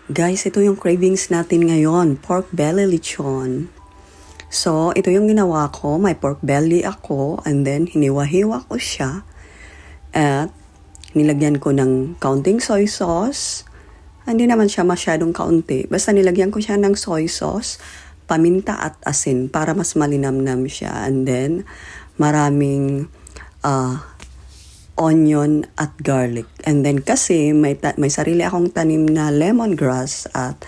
Guys, ito yung cravings natin ngayon, pork belly lechon. So, ito yung ginawa ko, may pork belly ako, and then hiniwa-hiwa ko siya. At nilagyan ko ng kaunting soy sauce. Hindi naman siya masyadong kaunti. Basta nilagyan ko siya ng soy sauce, paminta at asin para mas malinamnam siya. And then, maraming onion at garlic. And then kasi may sarili akong tanim na lemongrass at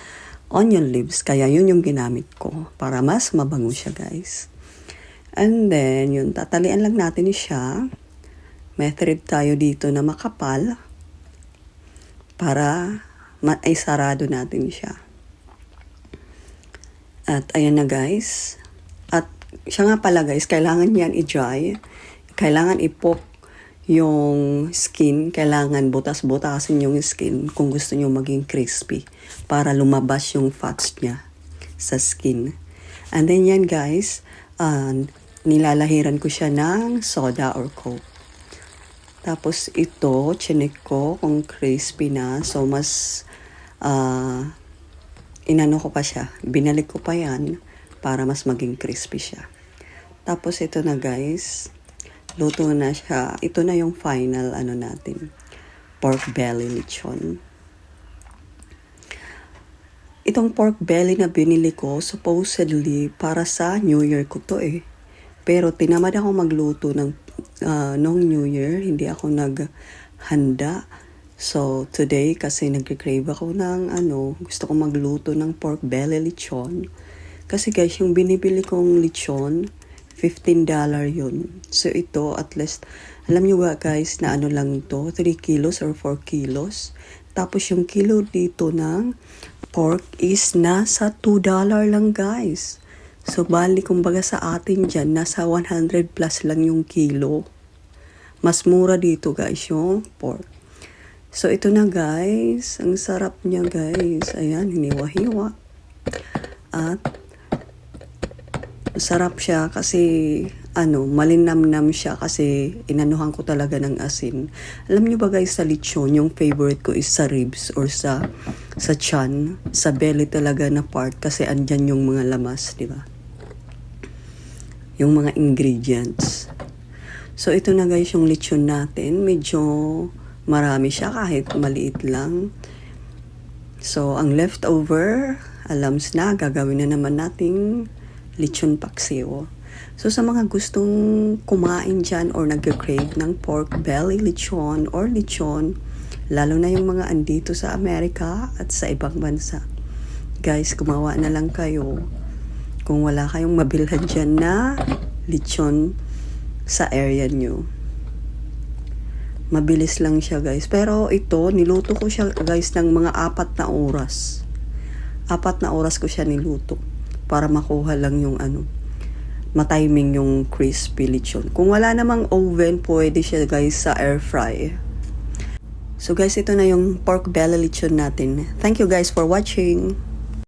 onion leaves. Kaya yun yung ginamit ko para mas mabango siya, guys. And then, yun, tatalian lang natin siya. May thread tayo dito na makapal para sarado natin siya. At ayan na, guys. At siya nga pala, guys, kailangan yan i-dry. Kailangan i-poke yung skin, kailangan butas-butasin yung skin kung gusto nyo maging crispy para lumabas yung fats niya sa skin. And then yan, guys, nilalahiran ko siya ng soda or coke. Tapos ito, chinek ko kung crispy na. So mas inano ko pa siya. Binalik ko pa yan para mas maging crispy siya. Tapos ito na, guys. Luto na siya. Ito na yung final natin. Pork belly lechon. Itong pork belly na binili ko, supposedly para sa New Year ko to eh. Pero tinamad ako magluto nung New Year. Hindi ako naghanda. So today kasi nagka-crave ako ng gusto kong magluto ng pork belly lechon. Kasi guys, yung binibili kong lechon, $15 yun. So ito, at least, alam nyo ba guys, na lang to, 3 kilos or 4 kilos. Tapos yung kilo dito ng pork is nasa $2 lang, guys. So bali, kumbaga sa atin dyan, nasa 100 plus lang yung kilo. Mas mura dito, guys, yung pork. So ito na, guys. Ang sarap niya, guys. Ayan, hiniwa-hiwa. At sarap siya kasi malinamnam siya kasi inanuhan ko talaga ng asin. Alam niyo ba guys, sa lechon, yung favorite ko is sa ribs or sa tiyan, sa belly talaga na part kasi andyan yung mga lamas, di ba? Yung mga ingredients. So ito na guys yung lechon natin. Medyo marami siya kahit maliit lang. So ang leftover, alams na, gagawin na naman nating lechon paksiw. So sa mga gustong kumain dyan or nag-crave ng pork belly lechon or lechon, lalo na yung mga andito sa Amerika at sa ibang bansa, guys, gumawa na lang kayo kung wala kayong mabilhan dyan na lechon sa area nyo. Mabilis lang siya, guys. Pero ito, niluto ko siya, guys, ng mga 4 na oras. 4 na oras ko siya niluto para makuha lang yung matiming yung crispy lechon. Kung wala namang oven, pwede siya guys sa air fry. So guys, ito na yung pork belly lechon natin. Thank you guys for watching.